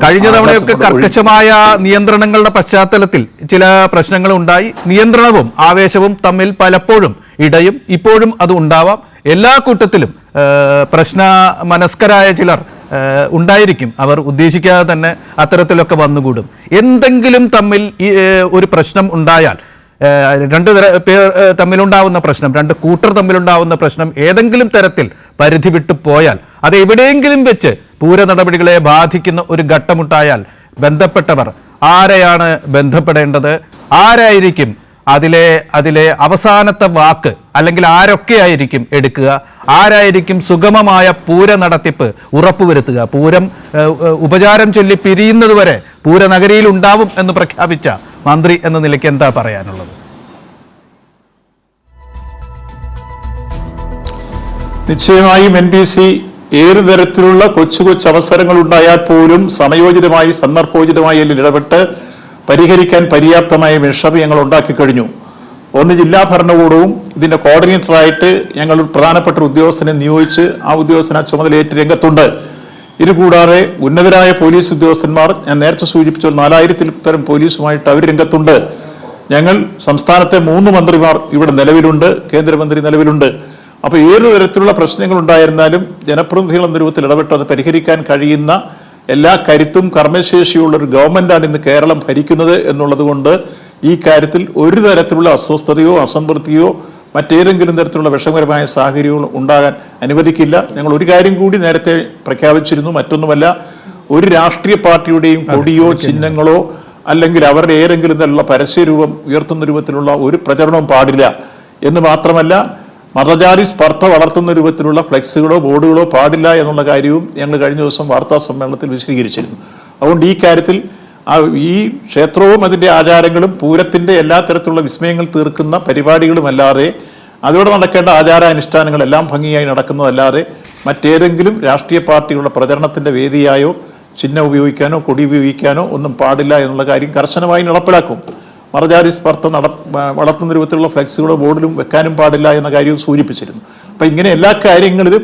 കഴിഞ്ഞ തവണയൊക്കെ കർക്കശമായ നിയന്ത്രണങ്ങളുടെ പശ്ചാത്തലത്തിൽ ചില പ്രശ്നങ്ങൾ ഉണ്ടായി. നിയന്ത്രണവും ആവേശവും തമ്മിൽ പലപ്പോഴും ഇടയും ഇപ്പോഴും അത് ഉണ്ടാവാം. എല്ലാ കൂട്ടത്തിലും പ്രശ്ന മനസ്കരായ ചിലർ ഉണ്ടായിരിക്കും. അവർ ഉദ്ദേശിക്കാതെ തന്നെ അത്തരത്തിലൊക്കെ വന്നുകൂടും. എന്തെങ്കിലും തമ്മിൽ ഒരു പ്രശ്നം ഉണ്ടായാൽ, രണ്ട് പേർ തമ്മിലുണ്ടാവുന്ന പ്രശ്നം, രണ്ട് കൂട്ടർ തമ്മിലുണ്ടാവുന്ന പ്രശ്നം ഏതെങ്കിലും തരത്തിൽ പരിധി വിട്ടു പോയാൽ, അത് എവിടെയെങ്കിലും വെച്ച് പൂര നടപടികളെ ബാധിക്കുന്ന ഒരു ഘട്ടമുണ്ടായാൽ ബന്ധപ്പെട്ടവർ ആരെയാണ് ബന്ധപ്പെടേണ്ടത്? ആരായിരിക്കും അതിലെ അവസാനത്തെ വാക്ക്? അല്ലെങ്കിൽ ആരൊക്കെയായിരിക്കും എടുക്കുക? ആരായിരിക്കും സുഗമമായ പൂര നടത്തിപ്പ് ഉറപ്പുവരുത്തുക? പൂരം ഉപചാരം ചൊല്ലി പിരിയുന്നത് വരെ പൂരനഗരിയിൽ ഉണ്ടാവും എന്ന് പ്രഖ്യാപിച്ച മന്ത്രി എന്ന നിലയ്ക്ക് എന്താ പറയാനുള്ളത്? നിശ്ചയമായും NBC ഏതു തരത്തിലുള്ള കൊച്ചു അവസരങ്ങൾ ഉണ്ടായാൽ പോലും സമയോചിതമായി സന്ദർഭോചിതമായി ഇടപെട്ട് പരിഹരിക്കാൻ പര്യാപ്തമായ മെഷർ ഞങ്ങൾ ഉണ്ടാക്കി കഴിഞ്ഞു. ഒന്ന്, ജില്ലാ ഭരണകൂടവും ഇതിന്റെ കോർഡിനേറ്ററായിട്ട് ഞങ്ങൾ പ്രധാനപ്പെട്ട ഉദ്യോഗസ്ഥനെ നിയോഗിച്ച് ആ ഉദ്യോഗസ്ഥനെ ചുമതലയേറ്റ് രംഗത്തുണ്ട്. ഇതുകൂടാതെ ഉന്നതരായ പോലീസ് ഉദ്യോഗസ്ഥന്മാർ, ഞാൻ നേരത്തെ സൂചിപ്പിച്ച 4000-ൽ പരം പോലീസുമായിട്ട് അവർ രംഗത്തുണ്ട്. ഞങ്ങൾ സംസ്ഥാനത്തെ 3 മന്ത്രിമാർ ഇവിടെ നിലവിലുണ്ട്, കേന്ദ്രമന്ത്രി നിലവിലുണ്ട്. അപ്പോൾ ഏതു തരത്തിലുള്ള പ്രശ്നങ്ങൾ ഉണ്ടായിരുന്നാലും ജനപ്രതിനിധികൾ എന്ന രൂപത്തിൽ ഇടപെട്ട് അത് പരിഹരിക്കാൻ കഴിയുന്ന എല്ലാ കരുത്തും കർമ്മശേഷിയുള്ള ഒരു ഗവൺമെന്റാണ് ഇന്ന് കേരളം ഭരിക്കുന്നത് എന്നുള്ളത് കൊണ്ട് ഈ കാര്യത്തിൽ ഒരു തരത്തിലുള്ള അസ്വസ്ഥതയോ അസംതൃപ്തിയോ മറ്റേതെങ്കിലും തരത്തിലുള്ള വിഷമകരമായ സാഹചര്യങ്ങൾ ഉണ്ടാകാൻ അനുവദിക്കില്ല. ഞങ്ങൾ ഒരു കാര്യം കൂടി നേരത്തെ പ്രഖ്യാപിച്ചിരുന്നു. മറ്റൊന്നുമല്ല, ഒരു രാഷ്ട്രീയ പാർട്ടിയുടെയും കൊടിയോ ചിഹ്നങ്ങളോ അല്ലെങ്കിൽ അവരുടെ ഏതെങ്കിലും തരത്തിലുള്ള പരസ്യരൂപം ഉയർത്തുന്ന രൂപത്തിലുള്ള ഒരു പ്രചരണവും പാടില്ല എന്ന് മാത്രമല്ല, മതജാതി സ്പർദ്ധ വളർത്തുന്ന രൂപത്തിലുള്ള ഫ്ലെക്സുകളോ ബോർഡുകളോ പാടില്ല എന്നുള്ള കാര്യവും ഞങ്ങൾ കഴിഞ്ഞ ദിവസം വാർത്താ സമ്മേളനത്തിൽ വിശദീകരിച്ചിരുന്നു. അതുകൊണ്ട് ഈ കാര്യത്തിൽ ഈ ക്ഷേത്രവും അതിൻ്റെ ആചാരങ്ങളും പൂരത്തിൻ്റെ എല്ലാ തരത്തിലുള്ള വിസ്മയങ്ങൾ തീർക്കുന്ന പരിപാടികളുമല്ലാതെ അതോടെ നടക്കേണ്ട ആചാരാനുഷ്ഠാനങ്ങളെല്ലാം ഭംഗിയായി നടക്കുന്നതല്ലാതെ മറ്റേതെങ്കിലും രാഷ്ട്രീയ പാർട്ടികളുടെ പ്രചരണത്തിൻ്റെ വേദിയായോ ചിഹ്നം ഉപയോഗിക്കാനോ കൊടി ഉപയോഗിക്കാനോ ഒന്നും പാടില്ല എന്നുള്ള കാര്യം കർശനമായി നടപ്പിലാക്കും. മതജാതി സ്പർദ്ധ വളർത്തുന്ന രൂപത്തിലുള്ള ഫ്ലെക്സുകളോ ബോർഡിലും വെക്കാനും പാടില്ല എന്ന കാര്യവും സൂചിപ്പിച്ചിരുന്നു. അപ്പം ഇങ്ങനെ എല്ലാ കാര്യങ്ങളിലും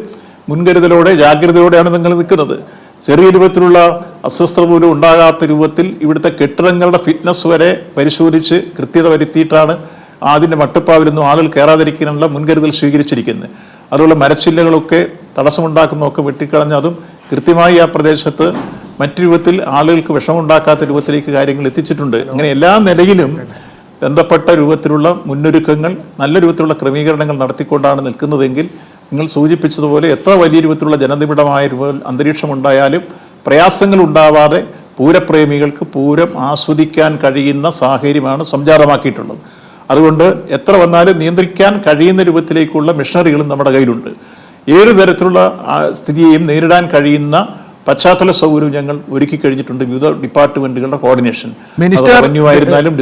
മുൻകരുതലോടെ ജാഗ്രതയോടെയാണ് നിങ്ങൾ നിൽക്കുന്നത്. ചെറിയ രൂപത്തിലുള്ള അസ്വസ്ഥത പോലും ഉണ്ടാകാത്ത രൂപത്തിൽ ഇവിടുത്തെ കെട്ടിടങ്ങളുടെ ഫിറ്റ്നസ് വരെ പരിശോധിച്ച് കൃത്യത വരുത്തിയിട്ടാണ് അതിൻ്റെ മട്ടുപ്പാവിലൊന്നും ആളുകൾ കയറാതിരിക്കാനുള്ള മുൻകരുതൽ സ്വീകരിച്ചിരിക്കുന്നത്. അതുപോലെ മരച്ചില്ലകളൊക്കെ തടസ്സമുണ്ടാക്കുന്നതൊക്കെ വെട്ടിക്കളഞ്ഞ് അതും കൃത്യമായി ആ പ്രദേശത്ത് മറ്റു രൂപത്തിൽ ആളുകൾക്ക് വിഷമമുണ്ടാക്കാത്ത രൂപത്തിലേക്ക് കാര്യങ്ങൾ എത്തിച്ചിട്ടുണ്ട്. അങ്ങനെ എല്ലാ നിലയിലും ബന്ധപ്പെട്ട രൂപത്തിലുള്ള മുന്നൊരുക്കങ്ങൾ, നല്ല രൂപത്തിലുള്ള ക്രമീകരണങ്ങൾ നടത്തിക്കൊണ്ടാണ് നിൽക്കുന്നതെങ്കിൽ നിങ്ങൾ സൂചിപ്പിച്ചതുപോലെ എത്ര വലിയ രൂപത്തിലുള്ള ജനനിബിഡമായ അന്തരീക്ഷം ഉണ്ടായാലും പ്രയാസങ്ങൾ ഉണ്ടാവാതെ പൂരപ്രേമികൾക്ക് പൂരം ആസ്വദിക്കാൻ കഴിയുന്ന സാഹചര്യമാണ് സംജാതമാക്കിയിട്ടുള്ളത്. അതുകൊണ്ട് എത്ര വന്നാലും നിയന്ത്രിക്കാൻ കഴിയുന്ന രൂപത്തിലേക്കുള്ള മിഷനറികളും നമ്മുടെ കയ്യിലുണ്ട്. ഏതു തരത്തിലുള്ള സ്ഥിതിയെയും നേരിടാൻ കഴിയുന്ന പശ്ചാത്തല സൗകര്യം ഞങ്ങൾ ഒരുക്കി കഴിഞ്ഞിട്ടുണ്ട്. വിവിധ ഡിപ്പാർട്ട്മെന്റുകളുടെ കോർഡിനേഷൻ, റവന്യൂവായിരുന്നാലും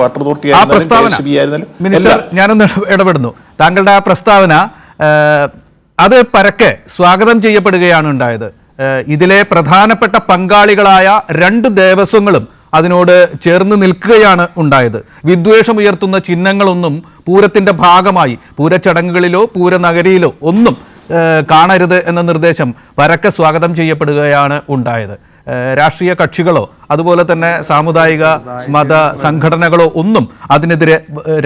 വാട്ടർ അതോറിറ്റി ആയിരുന്നാലും. മിനിസ്റ്റർ, ഞാനൊന്ന് ഇടപെടുന്നു. താങ്കളുടെ ആ പ്രസ്താവന അത് പരക്കെ സ്വാഗതം ചെയ്യപ്പെടുകയാണ് ഉണ്ടായത്. ഇതിലെ പ്രധാനപ്പെട്ട പങ്കാളികളായ 2 ദേവസ്വങ്ങളും അതിനോട് ചേർന്ന് നിൽക്കുകയാണ് ഉണ്ടായത്. വിദ്വേഷം ഉയർത്തുന്ന ചിഹ്നങ്ങളൊന്നും പൂരത്തിൻ്റെ ഭാഗമായി പൂരച്ചടങ്ങുകളിലോ പൂരനഗരിയിലോ ഒന്നും കാണരുത് എന്ന നിർദ്ദേശം പരക്കെ സ്വാഗതം ചെയ്യപ്പെടുകയാണ് ഉണ്ടായത്. രാഷ്ട്രീയ കക്ഷികളോ അതുപോലെ തന്നെ സാമുദായിക മത സംഘടനകളോ ഒന്നും അതിനെതിരെ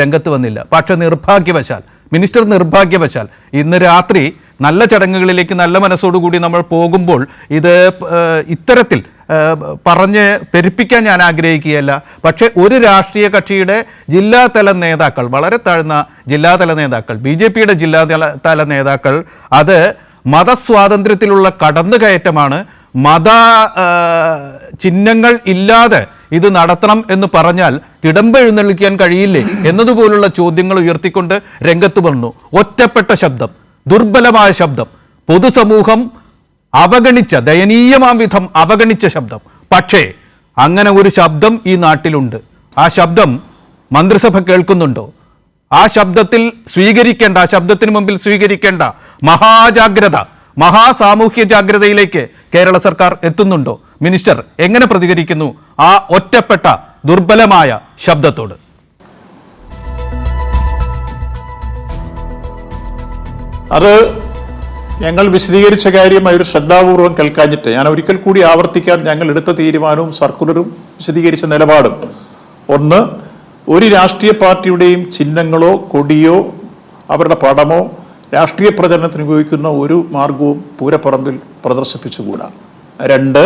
രംഗത്ത് വന്നില്ല. പക്ഷെ മിനിസ്റ്റർ നിർഭാഗ്യവശാൽ ഇന്ന് രാത്രി നല്ല ചടങ്ങുകളിലേക്ക് നല്ല മനസ്സോടുകൂടി നമ്മൾ പോകുമ്പോൾ ഇത് ഇത്തരത്തിൽ പറഞ്ഞ് പെരുപ്പിക്കാൻ ഞാൻ ആഗ്രഹിക്കുകയല്ല. പക്ഷേ ഒരു രാഷ്ട്രീയ കക്ഷിയുടെ ജില്ലാതല നേതാക്കൾ, വളരെ താഴ്ന്ന ജില്ലാതല നേതാക്കൾ, BJPയുടെ ജില്ലാതല നേതാക്കൾ അത് മതസ്വാതന്ത്ര്യത്തിലുള്ള കടന്നുകയറ്റമാണ്, മത ചിഹ്നങ്ങൾ ഇല്ലാതെ ഇത് നടത്തണം എന്ന് പറഞ്ഞാൽ തിടമ്പെഴുന്നള്ളിക്കാൻ കഴിയില്ലേ എന്നതുപോലുള്ള ചോദ്യങ്ങൾ ഉയർത്തിക്കൊണ്ട് രംഗത്ത് വന്നു. ഒറ്റപ്പെട്ട ശബ്ദം, ദുർബലമായ ശബ്ദം, പൊതുസമൂഹം അവഗണിച്ച, ദയനീയമാം വിധം അവഗണിച്ച ശബ്ദം. പക്ഷേ അങ്ങനെ ഒരു ശബ്ദം ഈ നാട്ടിലുണ്ട്. ആ ശബ്ദം മന്ത്രിസഭ കേൾക്കുന്നുണ്ടോ? ആ ശബ്ദത്തിന് മുമ്പിൽ സ്വീകരിക്കേണ്ട മഹാജാഗ്രത, മഹാസാമൂഹ്യ ജാഗ്രതയിലേക്ക് കേരള സർക്കാർ എത്തുന്നുണ്ടോ? മിനിസ്റ്റർ എങ്ങനെ പ്രതികരിക്കുന്നു ആ ഒറ്റപ്പെട്ട ദുർബലമായ ശബ്ദത്തോട്? അത് ഞങ്ങൾ വിശദീകരിച്ച കാര്യം അവർ ശ്രദ്ധാപൂർവം കേൾക്കാഞ്ഞിട്ട് ഞാൻ ഒരിക്കൽ കൂടി ആവർത്തിക്കാൻ ഞങ്ങൾ എടുത്ത തീരുമാനവും സർക്കുലറും വിശദീകരിച്ച നിലപാടും. ഒന്ന്, ഒരു രാഷ്ട്രീയ പാർട്ടിയുടെയും ചിഹ്നങ്ങളോ കൊടിയോ അവരുടെ പടമോ രാഷ്ട്രീയ പ്രചരണത്തിന് ഉപയോഗിക്കുന്ന ഒരു മാർഗവും പൂരപ്പറമ്പിൽ പ്രദർശിപ്പിച്ചുകൂടാ. രണ്ട്,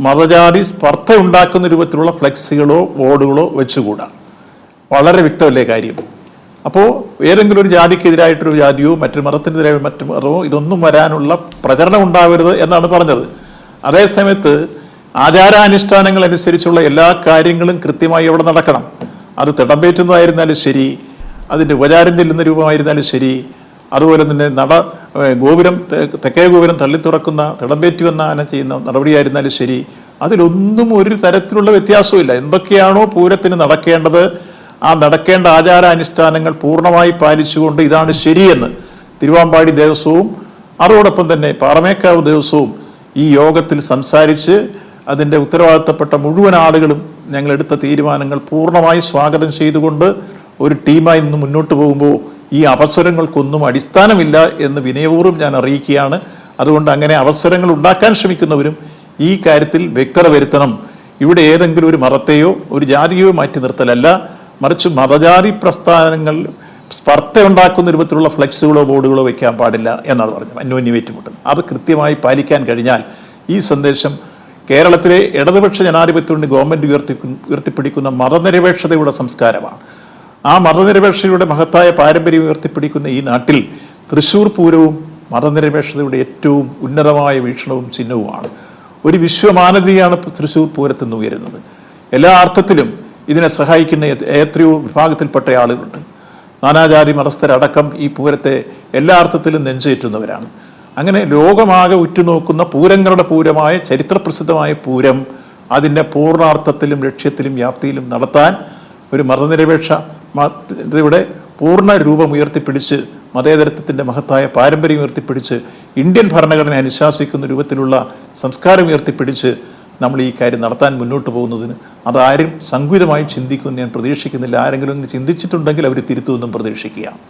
മതജാതി സ്പർദ്ധ ഉണ്ടാക്കുന്ന രൂപത്തിലുള്ള ഫ്ലെക്സുകളോ ബോർഡുകളോ വെച്ചുകൂടാ. വളരെ വ്യക്തമല്ലേ കാര്യം? അപ്പോൾ ഏതെങ്കിലും ഒരു ജാതിക്കെതിരായിട്ടൊരു ജാതിയോ മറ്റൊരു മതത്തിനെതിരായ മറ്റു മതമോ ഇതൊന്നും വരാനുള്ള പ്രചരണം ഉണ്ടാവരുത് എന്നാണ് പറഞ്ഞത്. അതേസമയത്ത് ആചാരാനുഷ്ഠാനങ്ങൾ അനുസരിച്ചുള്ള എല്ലാ കാര്യങ്ങളും കൃത്യമായി അവിടെ നടക്കണം. അത് തിടമ്പേറ്റുന്നതായിരുന്നാലും ശരി, അതിൻ്റെ ഉപചാരം ചെല്ലുന്ന രൂപമായിരുന്നാലും ശരി, അതുപോലെ തന്നെ ഗോപുരം തെക്കേ ഗോപുരം തള്ളിത്തുറക്കുന്ന തിടമ്പേറ്റി വന്ന ചെയ്യുന്ന നടപടിയായിരുന്നാലും ശരി, അതിലൊന്നും ഒരു തരത്തിലുള്ള വ്യത്യാസവും. എന്തൊക്കെയാണോ പൂരത്തിന് നടക്കേണ്ടത് ആ നടക്കേണ്ട ആചാരാനുഷ്ഠാനങ്ങൾ പൂർണ്ണമായി പാലിച്ചുകൊണ്ട് ഇതാണ് ശരിയെന്ന് തിരുവാമ്പാടി ദേവസ്വവും അതോടൊപ്പം തന്നെ പാറമേക്കാവ് ദേവസ്വവും ഈ യോഗത്തിൽ സംസാരിച്ച് അതിൻ്റെ ഉത്തരവാദിത്തപ്പെട്ട മുഴുവൻ ആളുകളും ഞങ്ങളെടുത്ത തീരുമാനങ്ങൾ പൂർണ്ണമായി സ്വാഗതം ചെയ്തുകൊണ്ട് ഒരു ടീമായി ഇന്ന് മുന്നോട്ട് പോകുമ്പോൾ ഈ അവസരങ്ങൾക്കൊന്നും അടിസ്ഥാനമില്ല എന്ന് വിനയപൂർവ്വം ഞാൻ അറിയിക്കുകയാണ്. അതുകൊണ്ട് അങ്ങനെ അവസരങ്ങൾ ഉണ്ടാക്കാൻ ശ്രമിക്കുന്നവരും ഈ കാര്യത്തിൽ വ്യക്തത വരുത്തണം. ഇവിടെ ഏതെങ്കിലും ഒരു മതത്തെയോ ഒരു ജാതിയോ മാറ്റി നിർത്തലല്ല, മറിച്ച് മതജാതി പ്രസ്ഥാനങ്ങൾ സ്പർദ്ധ ഉണ്ടാക്കുന്ന രൂപത്തിലുള്ള ഫ്ലെക്സുകളോ ബോർഡുകളോ വയ്ക്കാൻ പാടില്ല എന്നാണ് പറഞ്ഞത്. അന്യോന്യം ഏറ്റുമുട്ടുന്നത് അത് കൃത്യമായി പാലിക്കാൻ കഴിഞ്ഞാൽ ഈ സന്ദേശം കേരളത്തിലെ ഇടതുപക്ഷ ജനാധിപത്യത്തിന് ഗവൺമെൻറ് ഉയർത്തിപ്പിടിക്കുന്ന മതനിരപേക്ഷതയുടെ സംസ്കാരമാണ്. ആ മതനിരപേക്ഷതയുടെ മഹത്തായ പാരമ്പര്യം ഉയർത്തിപ്പിടിക്കുന്ന ഈ നാട്ടിൽ തൃശ്ശൂർ പൂരവും മതനിരപേക്ഷതയുടെ ഏറ്റവും ഉന്നതമായ വീക്ഷണവും ചിഹ്നവുമാണ്. ഒരു വിശ്വമാനതയാണ് തൃശ്ശൂർ പൂരത്തിൽ നിന്ന് ഉയരുന്നത്. എല്ലാ അർത്ഥത്തിലും ഇതിനെ സഹായിക്കുന്ന എത്രയോ വിഭാഗത്തിൽപ്പെട്ട ആളുകളുണ്ട്. നാനാജാതി മതസ്ഥരടക്കം ഈ പൂരത്തെ എല്ലാ അർത്ഥത്തിലും നെഞ്ചേറ്റുന്നവരാണ്. അങ്ങനെ ലോകമാകെ ഉറ്റുനോക്കുന്ന പൂരങ്ങളുടെ പൂരമായ ചരിത്രപ്രസിദ്ധമായ പൂരം അതിൻ്റെ പൂർണ്ണാർത്ഥത്തിലും ലക്ഷ്യത്തിലും വ്യാപ്തിയിലും നടത്താൻ ഒരു മതനിരപേക്ഷതയുടെ പൂർണ്ണ രൂപം ഉയർത്തിപ്പിടിച്ച് മതേതരത്വത്തിൻ്റെ മഹത്തായ പാരമ്പര്യം ഉയർത്തിപ്പിടിച്ച് ഇന്ത്യൻ ഭരണഘടന അനുശാസിക്കുന്ന രൂപത്തിലുള്ള സംസ്കാരം ഉയർത്തിപ്പിടിച്ച് നമ്മൾ ഈ കാര്യം നടത്താൻ മുന്നോട്ട് പോകുന്നതിന് അതാരും സംകുചിതമായി ചിന്തിക്കുമെന്ന് ഞാൻ പ്രതീക്ഷിക്കുന്നില്ല. ആരെങ്കിലും ചിന്തിച്ചിട്ടുണ്ടെങ്കിൽ അവർ തിരുത്തുമെന്നും പ്രതീക്ഷിക്കുകയാണ്.